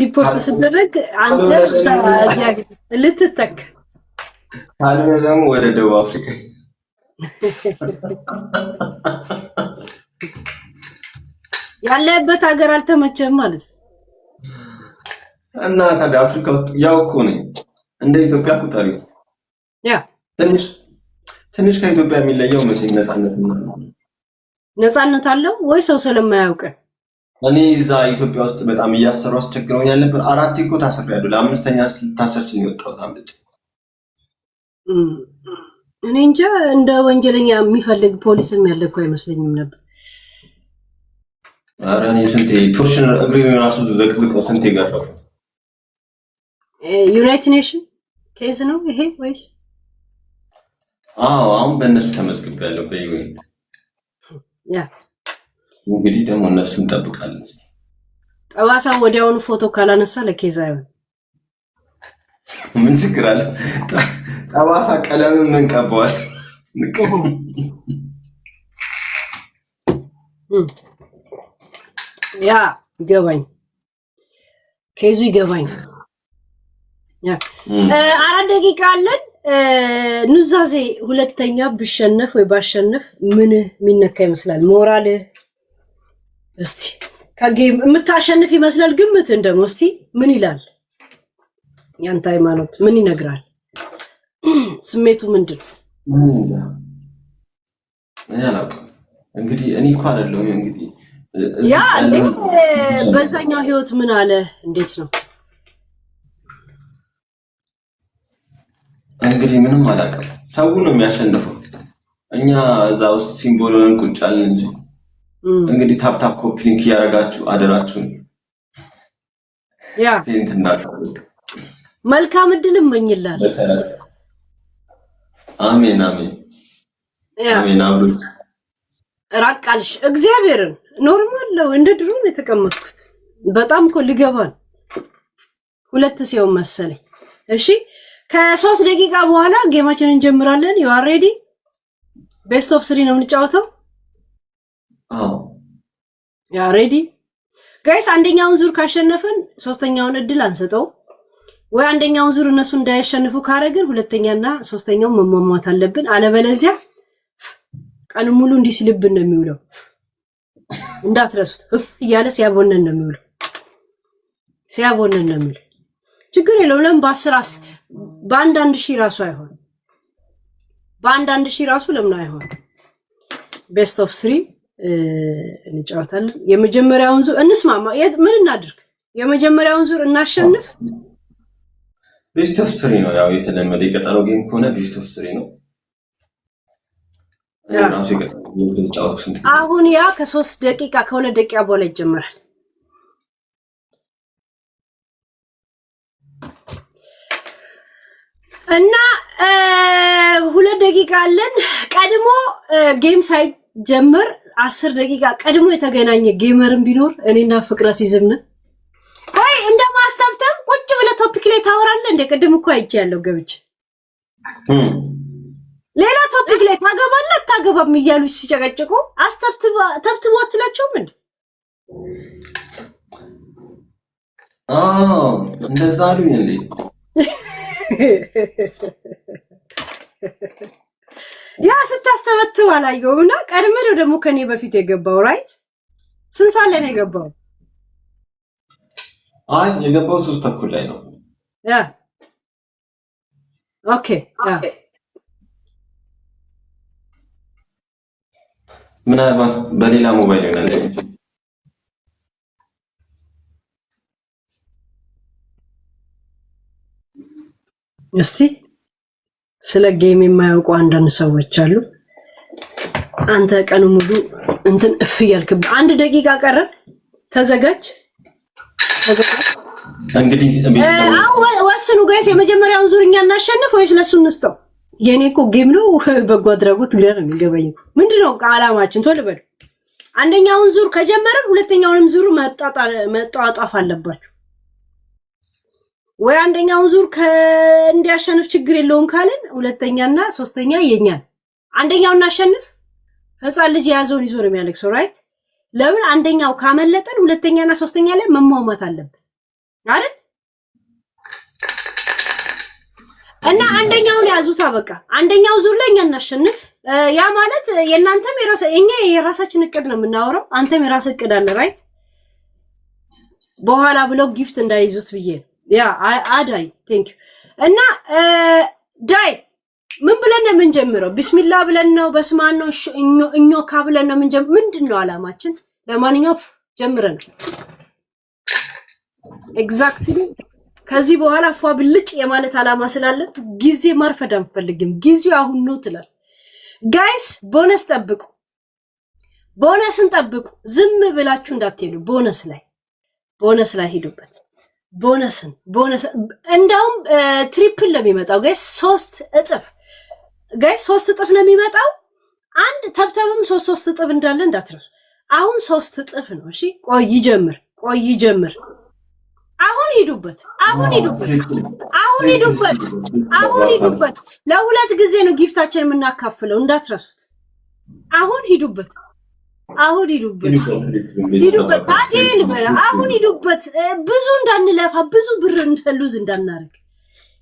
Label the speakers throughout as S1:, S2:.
S1: ዲፖርት ሲደረግ አንተ ልትተክ
S2: ካልሆነ ደግሞ ወደ ደቡብ አፍሪካ
S1: ያለበት ሀገር አልተመቸም ማለት
S2: እና ታዲያ አፍሪካ ውስጥ ያው እኮ ነኝ እንደ ኢትዮጵያ ቁጠሪው
S1: ያ
S2: ትንሽ ከኢትዮጵያ የሚለየው መቼ
S1: ነፃነት አለው ወይ ሰው ስለማያውቅ
S2: እኔ እዛ ኢትዮጵያ ውስጥ በጣም እያሰሩ አስቸግረውኛል ነበር። 4 እኮ ታስሬያለሁ። ለአምስተኛ ታሰርሽ ነው የወጣሁት አምልጭ።
S1: እኔ እንጃ እንደ ወንጀለኛ የሚፈልግ ፖሊስም ያለ እኮ አይመስለኝም ነበር።
S2: ኧረ እኔ ስንቴ ቶርሽን እግሬን ራሱ ዘቅዝቀው ስንቴ ገረፉ።
S1: ዩናይትድ ኔሽን ኬዝ ነው ይሄ ወይስ?
S2: አሁን በእነሱ ተመዝግቤያለሁ በዩኤን።
S1: ያ
S2: እንግዲህ ደግሞ እነሱ እንጠብቃለን።
S1: ጠባሳው ወዲያውኑ ፎቶ ካላነሳ ለኬዝ አይሆን።
S2: ምን ችግር አለ? ጠባሳ ቀለም ምን ቀባዋል?
S1: ያ ይገባኝ፣ ኬዙ ይገባኝ። ያ 4 ደቂቃ አለን። ኑዛዜ ሁለተኛ ብሸነፍ ወይ ባሸነፍ ምን የሚነካ ይመስላል? ሞራል እስቲ ከጌም የምታሸንፍ ይመስላል። ግምት እንደሞ እስቲ ምን ይላል? ያንተ ሃይማኖት ምን ይነግራል? ስሜቱ ምንድን ነው?
S2: እንግዲህ እኔ እኮ አይደለሁም እንግዲህ
S1: ያ በዛኛው ህይወት ምን አለ? እንዴት ነው
S2: እንግዲህ? ምንም አላውቅም። ሰው ነው የሚያሸንፈው። እኛ እዛ ውስጥ ሲምቦል ሆነን ቁጭ አልን እንጂ እንግዲህ ታፕ ኮፒ ሊንክ ያረጋችሁ አደራችሁን።
S1: ያ መልካም እድል እመኝላለሁ።
S2: አሜን አሜን አሜን። አብሩት
S1: ራቃልሽ እግዚአብሔርን ኖርማል ነው። እንደ ድሮ ነው የተቀመጥኩት። በጣም እኮ ልገባል 2 ሲሆን መሰለኝ። እሺ ከ3 ደቂቃ በኋላ ጌማችንን እንጀምራለን። ዩ አር ሬዲ? ቤስት ኦፍ 3 ነው የምንጫወተው። ያ ሬዲ ጋይስ። አንደኛውን ዙር ካሸነፈን ሶስተኛውን እድል አንሰጠው፣ ወይ አንደኛውን ዙር እነሱ እንዳያሸንፉ ካረግን ሁለተኛና ሶስተኛው መሟሟት አለብን። አለበለዚያ ቀን ሙሉ እንዲህ ሲልብን ነው የሚውለው። እንዳትረሱት እያለ ሲያቦነን ነው የሚውለው። ችግር የለውም። ለምን በአንድ ሺህ ራሱ አይሆን? በአንድ ሺህ ራሱ ለምን አይሆን? ቤስት ኦፍ 3 እንጫወታለን። የመጀመሪያውን ዙር እንስማማ። ምን እናድርግ? የመጀመሪያውን ዙር እናሸንፍ።
S2: ቤስት ኦፍ 3 ነው ያው የተለመደ የቀጠሮ ጌም ከሆነ ቤስት ኦፍ 3 ነው።
S1: አሁን ያ ከ3 ደቂቃ ከ2 ደቂቃ በኋላ ይጀምራል። እና 2 ደቂቃ አለን። ቀድሞ ጌም ሳይጀምር 10 ደቂቃ ቀድሞ የተገናኘ ጌመርን ቢኖር እኔና ፍቅረ ሲዝምነ ወይ እንደማስተብተብ ቁጭ ብለህ ቶፒክ ላይ ታወራለህ። እንደ ቀድም እኮ አይቻለሁ ገብቼ ሌላ ቶፒክ ላይ ታገባለህ አታገባም እያሉ ሲጨቀጭቁ ተብትቦ አትላቸውም እንዴ?
S2: እንደዛ አሉኝ እንዴ?
S1: ያ ስታስተበትብ አላየሁም። እና ቀድመህ ነው ደግሞ ከኔ በፊት የገባው ራይት? ስንት ሰዓት ላይ ነው የገባው?
S2: የገባው 3 ተኩል ላይ ነው።
S1: ያ ኦኬ። ያ
S2: ምናልባት በሌላ ሞባይል ይሆናል።
S1: እስቲ ስለ ጌም የማያውቁ አንዳንድ ሰዎች አሉ። አንተ ቀኑ ሙሉ እንትን እፍ ያልክብ። 1 ደቂቃ ቀረን። ተዘጋጅ።
S2: እንግዲህ
S1: ወስኑ ጋይስ። የመጀመሪያውን ዙር እኛ እናሸንፍ ወይስ ለሱ እንስጠው? የኔ እኮ ጌም ነው። በጎ አድራጎት ግራ ነው የሚገባኝ። ምንድነው ዓላማችን? ቶሎ በሉ። አንደኛውን ዙር ከጀመረን ሁለተኛውንም ዙር መጣጣፍ አለባችሁ። ወይ አንደኛውን ዙር እንዲያሸንፍ ችግር የለውም ካልን ሁለተኛና ሶስተኛ የኛን አንደኛውን እናሸንፍ። ህፃን ልጅ የያዘውን ይዞ ነው የሚያለቅሰው ራይት? ለምን አንደኛው ካመለጠን ሁለተኛና ሶስተኛ ላይ መሟሟት አለብን። አይደል? እና አንደኛውን ያዙታ በቃ አንደኛው ዙር ላይ እኛ እናሸንፍ። ያ ማለት የእናንተም እኛ የራሳችን እቅድ ነው የምናወራው። አንተም የራስ እቅድ አለ ራይት። በኋላ ብለው ጊፍት እንዳይዙት ብዬ ያ አዳይ ቴንክ ዩ። እና ዳይ ምን ብለን ነው የምንጀምረው? ቢስሚላህ ብለን ነው በስማን ነው እኞካ ብለን ነው የምንጀምረው? ምንድነው አላማችን? ለማንኛውም ጀምረን ኤግዛክትሊ ከዚህ በኋላ ፏ ብልጭ የማለት አላማ ስላለን ጊዜ ማርፈድ አንፈልግም። ጊዜው አሁን ነው ትላል። ጋይስ ቦነስ ጠብቁ፣ ቦነስን ጠብቁ። ዝም ብላችሁ እንዳትሄዱ። ቦነስ ላይ ሄዱበት። ቦነስ እንደውም ትሪፕል ነው የሚመጣው ጋይስ፣ 3 እጥፍ ጋይስ፣ 3 እጥፍ ነው የሚመጣው። አንድ ተብተብም 3 እጥፍ እንዳለ እንዳትረሱ። አሁን 3 እጥፍ ነው። እሺ ቆይ ይጀምር። አሁን ሂዱበት። ለሁለት ጊዜ ነው ጊፍታችን የምናካፍለው እንዳትረሱት። አሁን ሂዱበት። አሁን ሂዱበት። ብዙ እንዳንለፋ፣ ብዙ ብር እንደሉዝ እንዳናረግ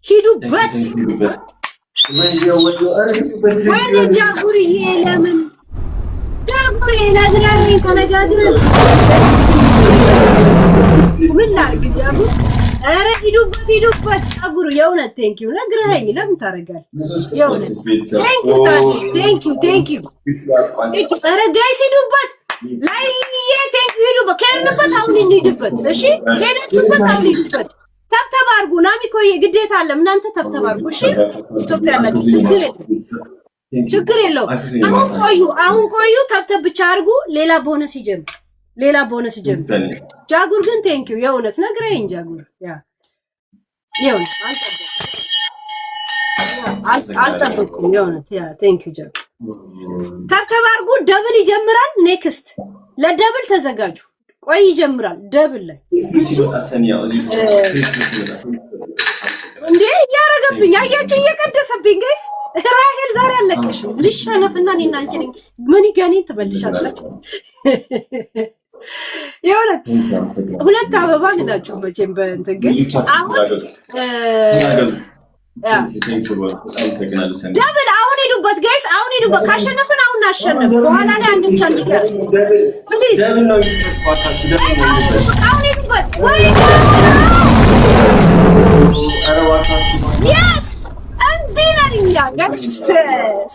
S1: ሂዱበት። ወይኔ ጃጉሪ ለምን ጃጉሪ ነግራኝ ተነጋግረን ምን ላድርግ ጃጉ? ኧረ ሂዱበት ጃጉሩ። የእውነት ቴንኪው ነግረኸኝ ለምን ታደርጋለህ? የእውነት ቴንኪው። ኧረ ጋይስ ሂዱበት። ላይዬ ቴንኪው። ሂዱበት። ከሄድንበት አሁን እንሂድበት። እሺ ከሄዳችሁበት አሁን ሂዱበት። ተብተብ አድርጉ። ናሚኮዬ ግዴታ አለም እናንተ ተብተብ አድርጉ። እሺ ኢትዮጵያ ያላችሁ ችግር የለውም። አሁን ቆዩ። ተብተብ ብቻ አድርጉ። ሌላ ቦነስ ይጀምር። ጃጉር ግን ቴንኪው የእውነት ነግረኸኝ ጃጉር። ያ የእውነት አልጠበቅኩም የእውነት። ያ ቴንኪው ጃጉር። ተብተብ አድርጉ። ደብል ይጀምራል። ኔክስት ለደብል ተዘጋጁ። ቆይ ይጀምራል። ደብል ላይ እንዴ እያረገብኝ አያችሁ፣ እየቀደሰብኝ ጋይስ። ራሄል ዛሬ አለቀሽም። ልሸነፍና እኔና አንቺ ነኝ ምን ይገኔ ትበልሻላችሁ። የእውነት 2 አበባ ግዳችሁ መቼም በእንትን ግን አሁን ደብል አሁን ሄዱበት ጋይስ፣ አሁን ሄዱበት። ካሸነፍን አሁን አሸነፍ። በኋላ ላይ አንድ ብቻ እንዲቀር ፕሊዝ። አሁን ሄዱበት ወይ የስ እንዲህ ነን እኛ ጋይስ።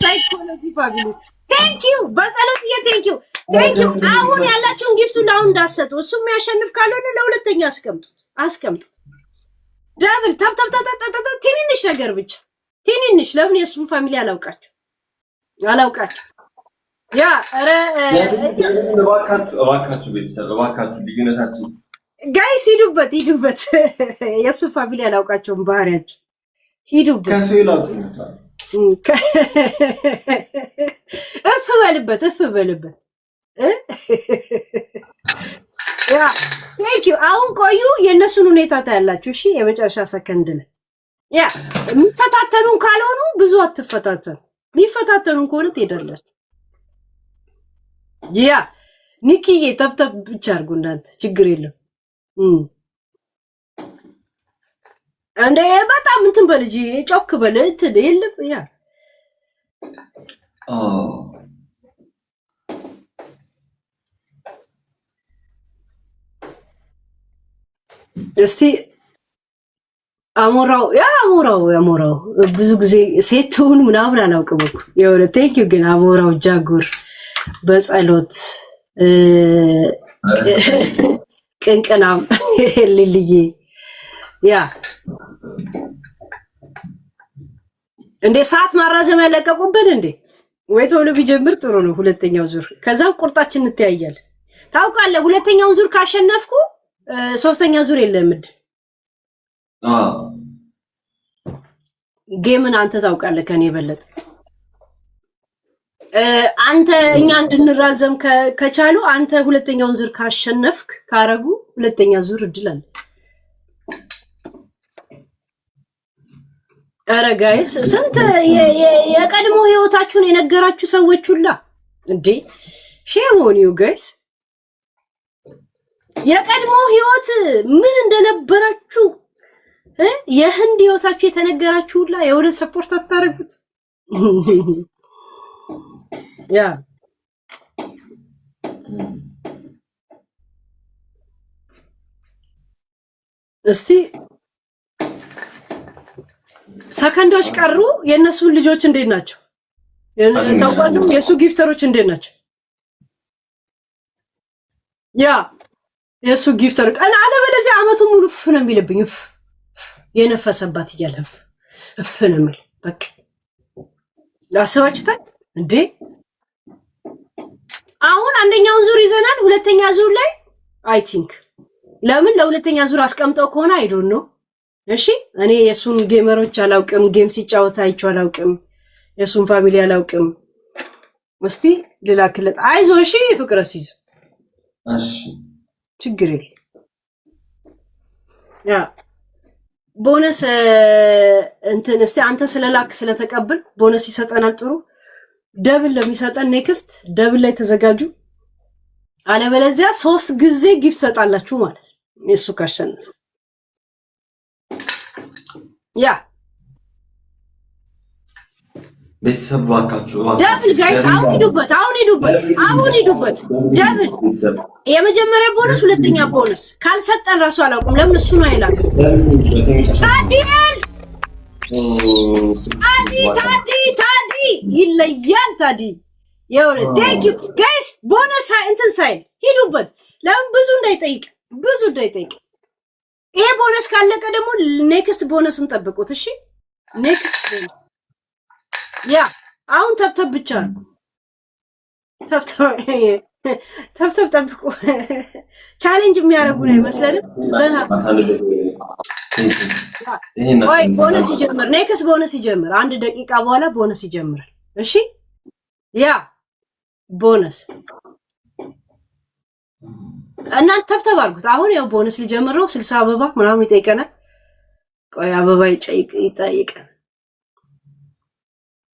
S1: ሳይኮሎጂ ፋቢሊስ ቴንኪው። በጸሎትዬ ቴንኪው። አሁን ያላችሁን ጊፍቱ ለአሁን እንዳሰጡ። እሱ የሚያሸንፍ ካልሆነ ለሁለተኛ አስቀምጡት። ዳብል ታብ ትንንሽ ነገር ብቻ ትንንሽ። ለምን የእሱን ፋሚሊ አላውቃቸው ያ ኧረ
S2: እባካችሁ ቤተሰብ እባካችሁ ልዩነታችን
S1: ጋይስ ሂዱበት። የእሱን ፋሚሊ አላውቃቸውም ባህሪያቸው። ሂዱበት።
S2: ከሰይላቱ
S1: እፍ በልበት ያ ቴንኪው። አሁን ቆዩ። የእነሱን ሁኔታ ታያላችሁ። እሺ የመጨረሻ ሰከንድ ላይ ያ የሚፈታተኑን ካልሆኑ ብዙ አትፈታተኑ። የሚፈታተኑን ከሆነ ትሄዳላችሁ። ያ ኒኪዬ ተብተብ ብቻ አድርጉ እናንተ ችግር የለም። እንደ በጣም እንትን በልጅ ጮክ በል እንትን የለም። ያ እስቲ አሞራው ብዙ ጊዜ ሴቱን ምናምን አላውቅም እኮ የሆነ ቴንኪው። ግን አሞራው ጃጉር በጸሎት ቅንቅናም ልልዬ ያ እንደ ሰዓት ማራዘም ያለቀቁብን እንዴ? ወይ ቶሎ ቢጀምር ጥሩ ነው። ሁለተኛው ዙር ከዛም ቁርጣችን እንተያያለን። ታውቃለህ፣ ሁለተኛውን ዙር ካሸነፍኩ ሶስተኛ ዙር የለም። ጌምን አንተ ታውቃለህ ከኔ የበለጠ። አንተ እኛ እንድንራዘም ከቻሉ አንተ ሁለተኛውን ዙር ካሸነፍክ ካረጉ ሁለተኛ ዙር እድል አለ። ኧረ ጋይስ ስንት የቀድሞ ህይወታችሁን የነገራችሁ ሰዎች ሁላ እንዴ ሼም ኦን ዩ ጋይስ። የቀድሞ ህይወት ምን እንደነበራችሁ የህንድ ህይወታችሁ የተነገራችሁ ሁላ የወደ ሰፖርት አታረጉት። ያ እስቲ ሰከንዶች ቀሩ። የነሱ ልጆች እንዴት ናቸው? ታውቃሉ? የሱ ጊፍተሮች እንዴት ናቸው? ያ የሱ ጊፍተር ቀን አለበለዚያ አመቱን ሙሉ ነው የሚልብኝ የነፈሰባት እያለ ነው የሚል በቃ ላስባችሁታል እንዴ? አሁን አንደኛውን ዙር ይዘናል። ሁለተኛ ዙር ላይ አይ ቲንክ ለምን ለሁለተኛ ዙር አስቀምጠው ከሆነ አይ ዶንት ኖ። እሺ እኔ የሱን ጌመሮች አላውቅም፣ ጌም ሲጫወት አይቼው አላውቅም፣ የሱን ፋሚሊ አላውቅም። እስቲ ልላክለት። አይዞ እሺ ፍቅረ ሲዝ
S2: እሺ
S1: ችግር የለም። ያ ቦነስ እንትን እስቲ አንተ ስለላክ ስለተቀበል ቦነስ ይሰጠናል። ጥሩ ደብል ለሚሰጠን ኔክስት ደብል ላይ ተዘጋጁ። አለበለዚያ 3 ጊዜ ጊፍት ሰጣላችሁ ማለት ነው እሱ ካሸነፈ። ያ
S2: ቤተሰብ ባካችሁ
S1: ደብል ጋይስ አሁን ሂዱበት። ደብል የመጀመሪያ ቦነስ ሁለተኛ ቦነስ ካልሰጠን ራሱ አላውቅም። ለምን እሱ ነው አይላክ ታዲ ይለያል። ታዲ የሆነ ቴንክ ዩ ጋይስ ቦነስ እንትን ሳይል ሂዱበት። ለምን ብዙ እንዳይጠይቅ ይሄ ቦነስ ካለቀ ደግሞ ኔክስት ቦነስን ጠብቁት። እሺ ኔክስት ያ አሁን ተብተብ ብቻ ተብተብ ጠብቁ። ቻሌንጅ የሚያደርጉ ነው ይመስላል። ዘና ወይ ቦነስ ይጀምር። ኔክስት ቦነስ ይጀምር። 1 ደቂቃ በኋላ ቦነስ ይጀምራል። እሺ ያ ቦነስ እናንተ ተብተብ አድርጉት። አሁን ያው ቦነስ ሊጀምር ነው። 60 አበባ ምናምን ይጠይቀናል። ቆይ አበባ ይጠይቀናል።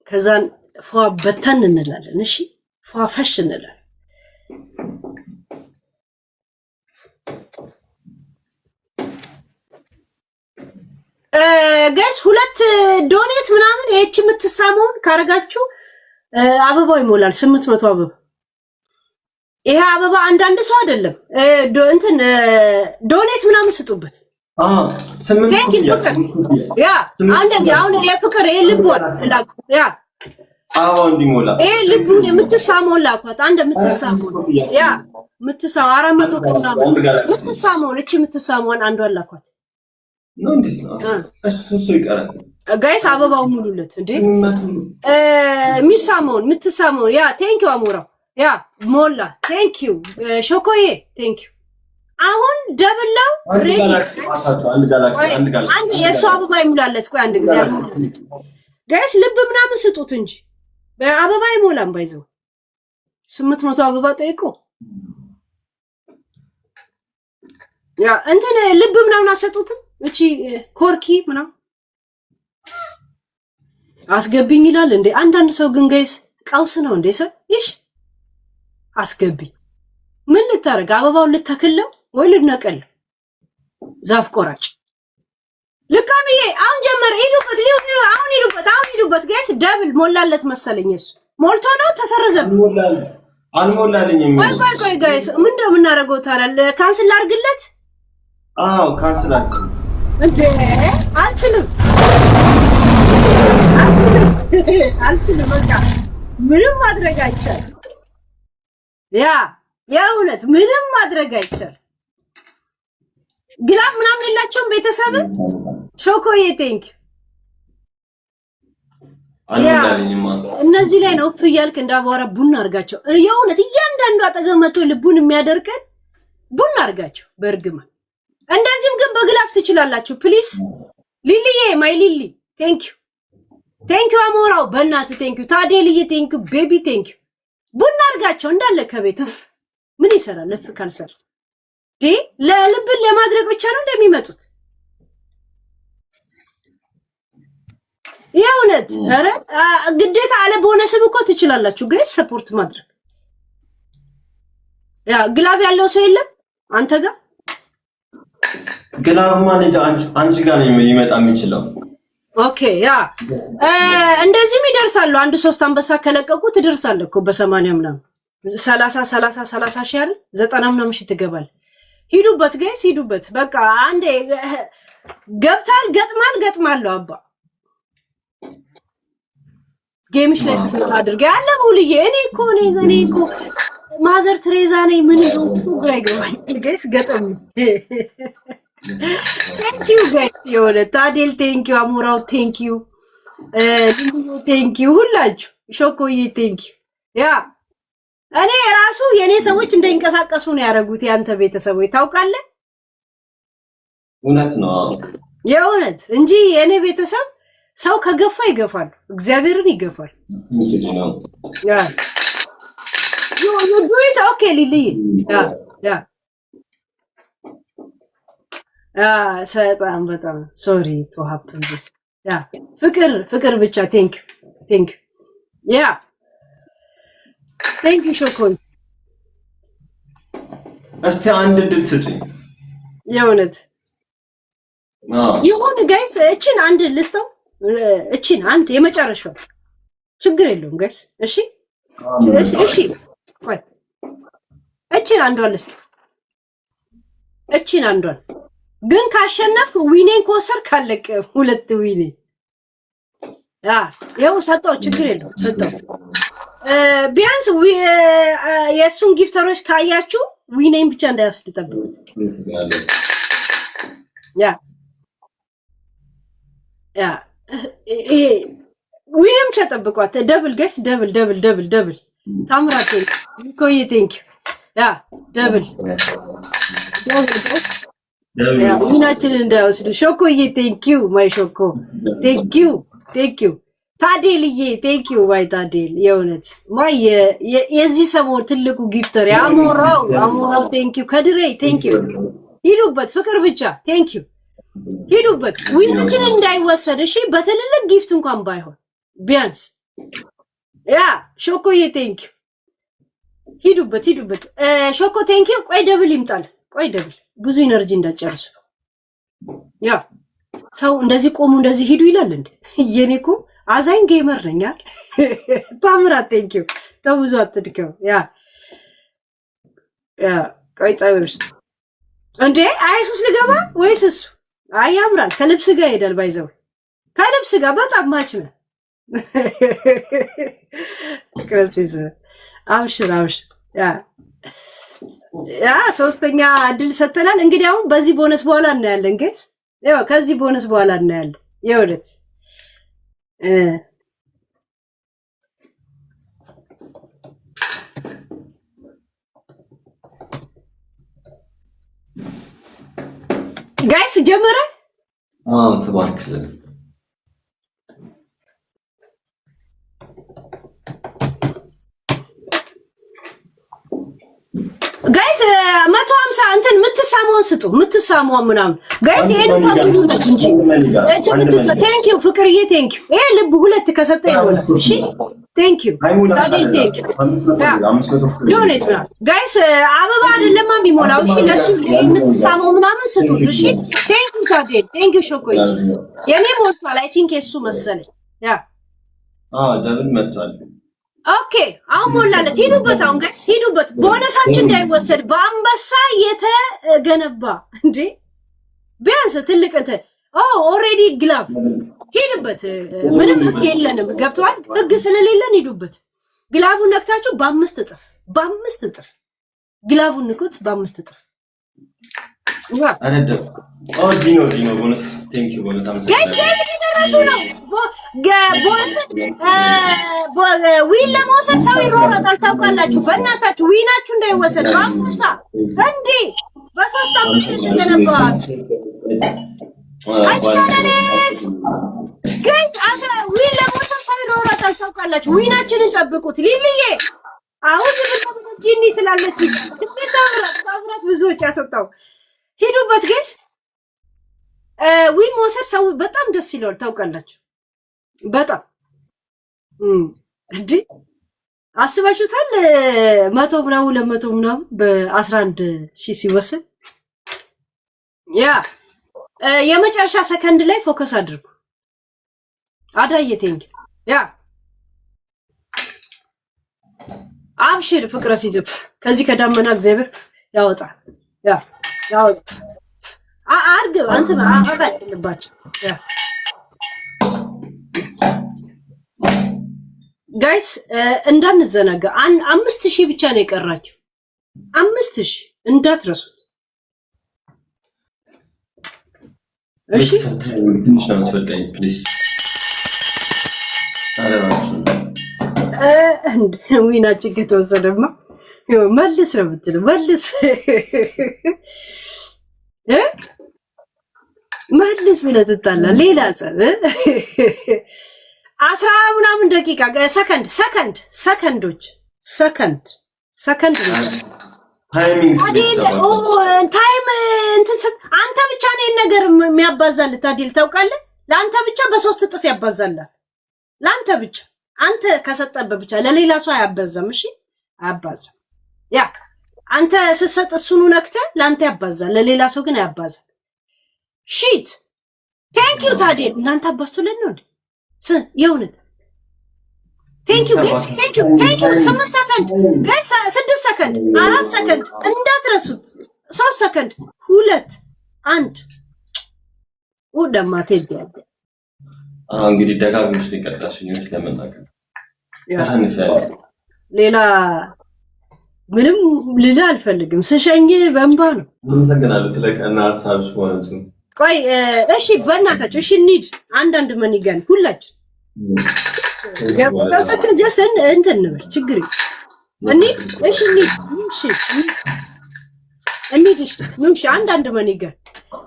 S1: ከዛን ፏ በተን እንላለን። እሺ ፏ ፈሽ እንላለን። ጋይስ 2 ዶኔት ምናምን እቺ የምትሳመውን ካረጋችሁ አበባው ይሞላል። 800 አበባ። ይሄ አበባ አንዳንድ ሰው አይደለም እንትን ዶኔት ምናምን ስጡበት። 8 ያ እንደዚህ አሁን የፍቅር ልብ ያ
S2: አበባው እንዲሞላ
S1: ልብ የምትሳመውን ላኳት። አንድ የምትሳመውን ያ የምትሳመው 400 ቀና የምትሳመውን እቺ የምትሳመውን አንዷን ላኳት
S2: ነው። እንዴት ነው እሱ ይቀራል
S1: ጋይስ? አበባው ሙሉለት እንዴ የሚሳመውን የምትሳመውን ያ ቴንኪው አሞራው ያ ሞላ። ቴንኪው ሾኮዬ ቴንኪው። አሁን ደብላው ሬዲ አንድ የሱ አበባ ይሙላለት። ቆይ አንድ ጊዜ ጋይስ ልብ ምናምን ስጡት እንጂ በአበባ ይሞላም። ባይዘው 800 አበባ ጠይቆ ያ እንትን ልብ ምናምን አሰጡትም። እቺ ኮርኪ ምናምን አስገቢኝ ይላል እንዴ አንዳንድ ሰው ግን ጋይስ ቀውስ ነው እንዴ ሰው ይሽ አስገቢኝ። ምን ልታረግ? አበባውን ልተክለው ወይ ልነቀል? ዛፍ ቆራጭ ልካምዬ አሁን ጀመረ። ሂዱበት ጋይስ። ደብል ሞላለት መሰለኝ። እሱ ሞልቶ ነው ተሰረዘብ
S2: አልሞላልኝም።
S1: ቆይ ጋይስ ምንድነው የምናደርገው ታዲያ? ካንስል ላድርግለት?
S2: አዎ ካንስል አድርግ
S1: እንዴ። አልችልም በቃ ምንም ማድረግ አይቻልም። ያ የእውነት ምንም ማድረግ አይቻልም። ግላብ ምናምን የላቸውም ቤተሰብ። ሾኮዬ ቴንክ እነዚህ ላይ ነው እፍ እያልክ እንዳባወራ ቡና አድርጋቸው። የእውነት እያንዳንዱ አጠገብ መቶ ልቡን የሚያደርቀን ቡና አድርጋቸው በእርግማን። እንደዚህም ግን በግላፍ ትችላላችሁ ፕሊስ። ሊሊዬ ማይ ሊሊ ቴንኪው አሞራው በእናትህ ቴንኪው። ታዴልዬ ቴንኪው ቤቢ ቴንኪው። ቡና አድርጋቸው እንዳለ ከቤት ምን ይሰራል? ለፍ ካልሰር ለልብን ለማድረግ ብቻ ነው እንደሚመጡት። የእውነት ኧረ ግዴታ አለ ቦነስም እኮ ትችላላችሁ ጋይስ ሰፖርት ማድረግ። ያ ግላብ ያለው ሰው የለም አንተ ጋር
S2: ግላብማ አንቺ ጋር ነው ሊመጣ የሚችለው።
S1: ኦኬ ያ እንደዚህም ይደርሳሉ። አንድ 3 አንበሳ ከለቀቁ ትደርሳለህ እኮ በ80 ምናምን 30 ሺህ አይደል 90 ምናምን ሺህ ትገባለህ። ሂዱበት ጋይስ ሂዱበት። በቃ አንዴ ገብታል ገጥማለሁ አባ ጌምሽ ላይ ትኩረት አድርገህ ያለ ሙልዬ እኔ እኮ ማዘር ትሬዛ ነኝ። ምን ነው ግራ ይገባኛል ጋይስ ገጥም Thank you guys የሆነ ታዴል ቴንክ ዩ አሞራው ቴንክ ዩ ቴንክ ዩ ሁላችሁ ሾኮዬ ቴንክ ዩ ያ እኔ ራሱ የኔ ሰዎች እንዳይንቀሳቀሱ ነው ያደረጉት ያንተ ቤተሰቦች ታውቃለህ።
S2: እውነት ነው
S1: የእውነት እንጂ የኔ ቤተሰብ ሰው ከገፋ ይገፋሉ፣ እግዚአብሔርን ይገፋል። ያ you do it okay ሊሊ ያ በጣም ሶሪ ቱ ሃፕን ዲስ ያ ፍቅር ብቻ ቴንክ ዩ ያ ቴንክ ዩ ሾኮን
S2: እስቲ አንድ ድል ስጪኝ
S1: የእውነት ይሁን ጋይስ እቺን አንድ ልስተው እቺን አንድ የመጨረሻው ችግር የለውም ጋይስ እሺ ቆይ እቺን አንዷን ልስጥ እቺን አንዷን ግን ካሸነፍክ ዊኔን ኮሰር ካለቀ 2 ዊኔ ያው ሰጠው ችግር የለውም ሰጠው ቢያንስ የሱን ጊፍተሮች ካያችሁ ዊኔን ብቻ እንዳይወስድ ጠብቁት። ያ ዊኔን ብቻ ጠብቋት። ደብል ጋይስ ደብል ታምራት ኮይ ቴንክ ያ ደብል ዊናችን እንዳይወስዱ ሾኮዬ ቴንክ ዩ ማይ ሾኮ ቴንክ ዩ ታዴልዬ ቴንክ ዩ ማይ ታዴል የእውነት ማይ የዚህ ሰሞን ትልቁ ጊፍተር አሞራው ቴንክ ዩ ከድሬ ቴንክ ዩ ሂዱበት ፍቅር ብቻ ቴንክ ዩ ሂዱበት ዊናችን እንዳይወሰድ እሺ በትልልቅ ጊፍት እንኳን ባይሆን ቢያንስ ያ ሾኮዬ ቴንክ ዩ ሂዱበት ሾኮ ቴንክ ዩ ቆይ ደብል ይምጣል ቆይ ደብል ብዙ ኢነርጂ እንዳጨርሱ ያ ሰው እንደዚህ ቆሙ እንደዚህ ሂዱ ይላል እንዴ የኔ እኮ አዛኝ ጌመር ነኛል ታምራት ቴንክ ዩ ተውዙ አትድከው ያ ቆይ ጻይውስ እንዴ አይሱስ ልገባ ወይስ እሱ ያምራል ከልብስ ጋር ሄዳል ባይዘው ከልብስ ጋር በጣም ማች ነው ክርስቲስ አብሽር ያ ሶስተኛ እድል ሰተናል። እንግዲህ አሁን በዚህ ቦነስ በኋላ እናያለን ጋይስ ያው ከዚህ ቦነስ በኋላ እናያለን የውለት ጋይስ ጀመረ
S2: ተባረክልን
S1: ጋይስ 150 እንትን የምትሳመውን ስጡ የምትሳመውን ምናምን ጋይስ ይሄን እንኳን ብሉለት እንጂ ቴንክ ዩ ፍቅርዬ ቴንክ ዩ ይሄ ልብ 2 ከሰጠ ይሆናል እሺ ቴንክ ዩ ታዲል ቴንክ ዩ ዶኔት ነው ጋይስ አበባ አይደለም የሚሞላው እሺ ለሱ የምትሳመው ምናምን ስጡት እሺ ቴንክ ዩ ታዲል ቴንክ ዩ ሾኮይ የኔ ሞልቷል አይ ቲንክ እሱ መሰለኝ ያ
S2: ደብል መጥቷል
S1: ኦኬ አሁን ሞላለት ሂዱበት አሁን ጋይስ ሂዱበት ቦነሳችን እንዳይወሰድ በአንበሳ የተገነባ እንዴ ቢያንስ ትልቅ እንትን ኦሬዲ ግላብ ሂዱበት ምንም ህግ የለንም ገብቷል ህግ ስለሌለን ሂዱበት ግላቡን ነክታችሁ በአምስት እጥፍ ግላቡን ንኩት በ5 እጥፍ
S2: አረደ ዲኖ ቦነስ ቴንክ ዩ በጣም
S1: ጋይስ እየደረሱ ነው ዊን ለመውሰድ ሰው ይሮጣል ታውቃላችሁ በእናታችሁ ዊናችሁ እንዳይወሰድ በአምስታ እንዴ በ3 አምስት የተገነባ አይታለስ ጋይስ አገራ ዊን ለመውሰድ ሰው ይሮጣል ታውቃላችሁ ዊናችንን ጠብቁት ሊልዬ አውዝ ብለው ጂኒ ትላለች ታምራት ብዙ ወጪ ያስወጣው ሂዱበት ጋይስ ዊን መውሰድ ሰው በጣም ደስ ይለዋል ታውቃላችሁ በጣም እንዴ አስባችሁታል? 100 ምናምን 200 ምናምን በ11,000 ሲወሰን ያ የመጨረሻ ሰከንድ ላይ ፎከስ አድርጉ። አዳዬ ቴንክ ያ አብሽር ፍቅረ ሲዝፍ ከዚህ ከዳመና እግዚአብሔር ያወጣል። ያ ያወጣ አርግ አንተ አቃጥልባችሁ። ያ ጋይስ እንዳንዘናጋ 5,000 ብቻ ነው የቀራችሁ። 5,000 እንዳትረሱት። እሺ
S2: ትንሽ ነው የምትበልጠኝ ፕሊዝ።
S1: ዊናችን ከተወሰደማ መልስ ነው የምትለው። መልስ መልስ ብለህ ትጣላለህ። ሌላ ጸብ 10 ምናምን ደቂቃ ሰከንዶች ታይም አንተ ብቻ ነው ነገር የሚያባዛልህ። ታዲል ታውቃለህ? ለአንተ ብቻ በ3 እጥፍ ያባዛላል። ለአንተ ብቻ አንተ ከሰጠበት ብቻ ለሌላ ሰው አያባዛም። እሺ አያባዛም። ያ አንተ ስትሰጥ እሱኑ ነክተህ ለአንተ ያባዛል፣ ለሌላ ሰው ግን አያባዛም። ሺት ቴንክ ዩ ታዲል እናንተ አባስቶለን ነው እንዴ? የእውነት ቴንክ ዩ ጋይስ ቴንክ ዩ 8 ሰከንድ ጋይስ 6 ሰከንድ 4 ሰከንድ እንዳትረሱት። 3 ሰከንድ 2 1 ወደማቴ ቢያደ
S2: እንግዲህ ደጋግመሽ ሊቀጣሽኝ ለመናገር ታንፈያለሽ።
S1: ሌላ ምንም ልዳ አልፈልግም። ስሸኝ በእንባ ነው።
S2: አመሰግናለሁ ስለቀና ሐሳብሽ ሆነቱ።
S1: ቆይ እሺ በእናታችሁ እሺ እንሂድ። አንዳንድ መንገን ሁላችን ገብታችሁ ጀስን እንትን እንበል ችግር እንሂድ። እሺ እንሂድ። እሺ አንዳንድ መንገን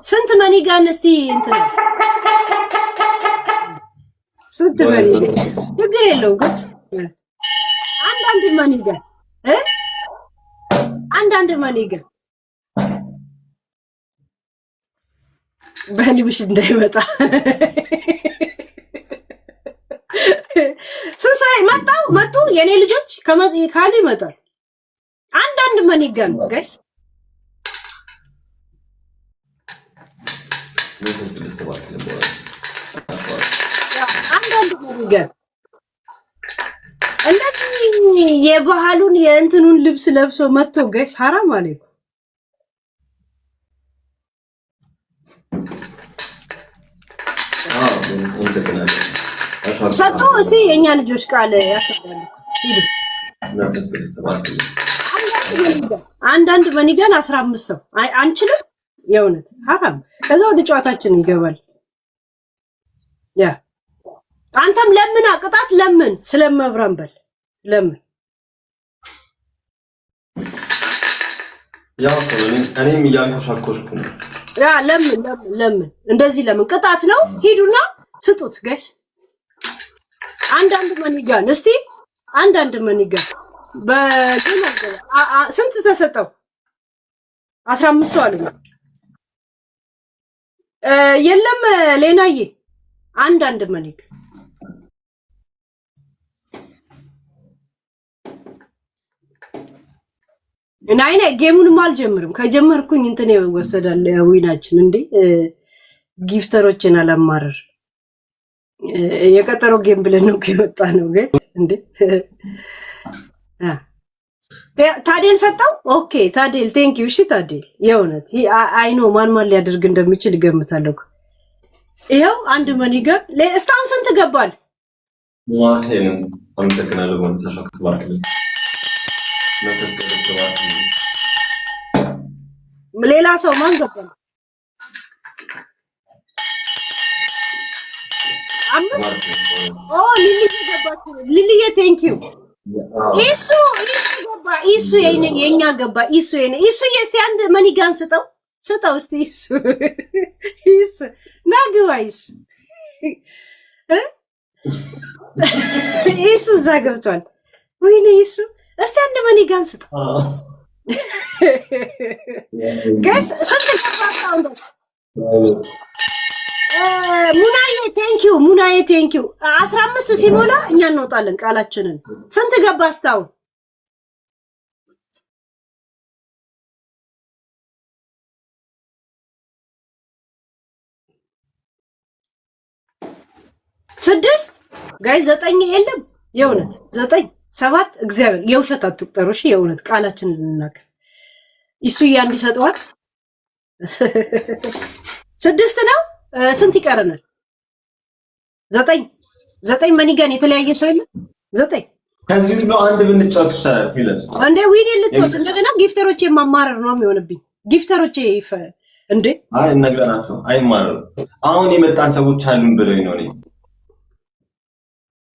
S1: ስንት መንገን እስቲ እንትን ስንት መንገን ችግር የለውም ግን አንዳንድ መንገን በህልምሽ እንዳይመጣ ስንሳይ መጡ የኔ ልጆች ካሉ ይመጣል። አንዳንድ መንገን ጋይስ አንዳንድ መንገን እንደዚህ የባህሉን የእንትኑን ልብስ ለብሶ መጥቶ ጋይስ ሐራም አለይኩም ሰጡ። እስቲ የኛ ልጆች ቃል ያሰባሉ። አንዳንድ መንገን 15 ሰው አንችልም። የእውነት ሐራም። ከዛ ወደ ጨዋታችን እንገባል። ያ አንተም ለምን ቅጣት ለምን ስለመብራን በል ለምን
S2: ያው እኔም እያንኮሻኮሽኩ ነው።
S1: ያ ለምን እንደዚህ ለምን ቅጣት ነው። ሂዱና ስጡት ጋይስ። አንዳንድ መንገን እስቲ አንዳንድ መንገን በግን ስንት ተሰጠው? 15 ሰው አለ። የለም ሌናዬ አንዳንድ መንገን እናይኔ ጌሙንም አልጀምርም። ከጀመርኩኝ እንትን ይወሰዳል ዊናችን እንዴ ጊፍተሮችን አላማረር የቀጠሮ ጌም ብለን ነው ከመጣ ነው ጋይስ እንዴ ታዲል ሰጣው። ኦኬ ታዲል ቴንክ ዩ። እሺ ታዲል የእውነት አይኖ ማን ሊያደርግ እንደሚችል ገምታለሁ። ይሄው አንድ መንገን ለስታውን ስንት ገባል?
S2: ዋሄን አመሰግናለሁ። ወንተሻክ ተባርከለ
S1: ሌላ ሰው ማን ገባል? ሊሊ ገባች። ሊሊ ቴንክ ዩ። ኢሱ ገባ። ኢሱ የኛ ገባ። ኢሱ እስቲ አንድ መንገን ስጠው እስቲ ኢሱ ናግባ ኢሱ እዛ ገብቷል። ወይኔ ኢሱ እስቲ አንድ መንገን ስጠው ጋይስ። ስንት ገባ? ሙናዬ ቴንኪው 15 ሲሞላ እኛ እንወጣለን ቃላችንን። ስንት ገባ እስካሁን? ስድስት ጋይ 9 የለም የእውነት 9 7 እግዚአብሔር የውሸት አትቁጠሩ እሺ። የእውነት ቃላችንን እንናገር። እሱ ያን ይሰጠዋል። 6 ነው። ስንት ይቀረናል? 9 መኒጋን የተለያየ ሰው የለም 9
S2: ከዚህ ነው አንድ ብንጫወት ይሻላል ይላል
S1: እንዴ ዊን ልትወስ እንደገና ጊፍተሮቼ ማማረር ነው የሚሆንብኝ። ጊፍተሮቼ እንዴ
S2: አይ ነገራቸው አይማረሩ። አሁን የመጣን ሰዎች አሉን ብለው ነው ነኝ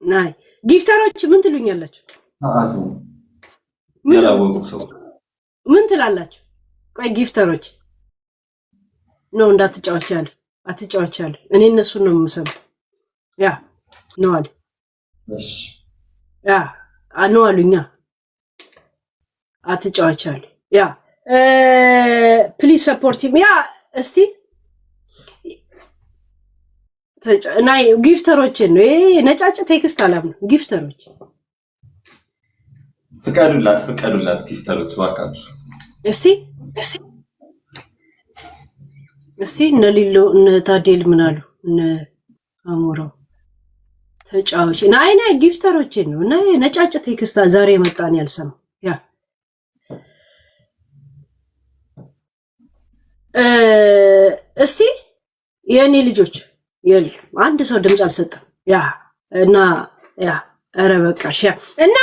S1: ናይ ጊፍተሮች ምን ትሉኛላችሁ?
S2: አሱ ያላወቁ ሰው
S1: ምን ትላላችሁ? ቆይ ጊፍተሮች ነው እንዳትጫወቻለሁ አትጫወቻለሁ። እኔ እነሱን ነው የምሰማው። ያ ነው አለ
S2: እሺ
S1: ያ ነው አሉኛ አትጫወቻለሁ። ያ ፕሊዝ ሰፖርት ያ እስቲ ናይ ጊፍተሮች ነው ነጫጭ ቴክስት አላምነው። ጊፍተሮች
S2: ፍቀዱላት ጊፍተሮች ዋካችሁ
S1: እስቲ እነ ሊሎ እነ ታዴል ምን አሉ? እነ አሞራው ተጫዋች ናይ ጊፍተሮች ነው እና ነጫጭ ቴክስት ዛሬ መጣን ያልሰማው ያ እስቲ የኔ ልጆች አንድ ሰው ድምጽ አልሰጠም። ያ እና ያ ኧረ በቃሽ ያ እና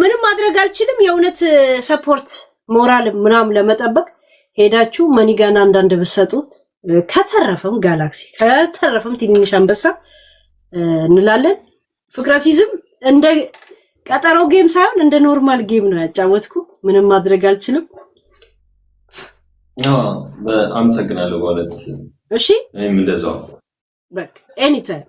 S1: ምንም ማድረግ አልችልም። የእውነት ሰፖርት ሞራል ምናምን ለመጠበቅ ሄዳችሁ መኒጋና አንዳንድ ብትሰጡት ከተረፈም ጋላክሲ ከተረፈም ትንሽ አንበሳ እንላለን። ፍቅረ ሲዝም እንደ ቀጠሮ ጌም ሳይሆን እንደ ኖርማል ጌም ነው ያጫወትኩ። ምንም ማድረግ አልችልም።
S2: አመሰግናለሁ ማለት
S1: እሺ
S2: እኔም እንደዛው
S1: በቃ ኤኒታይም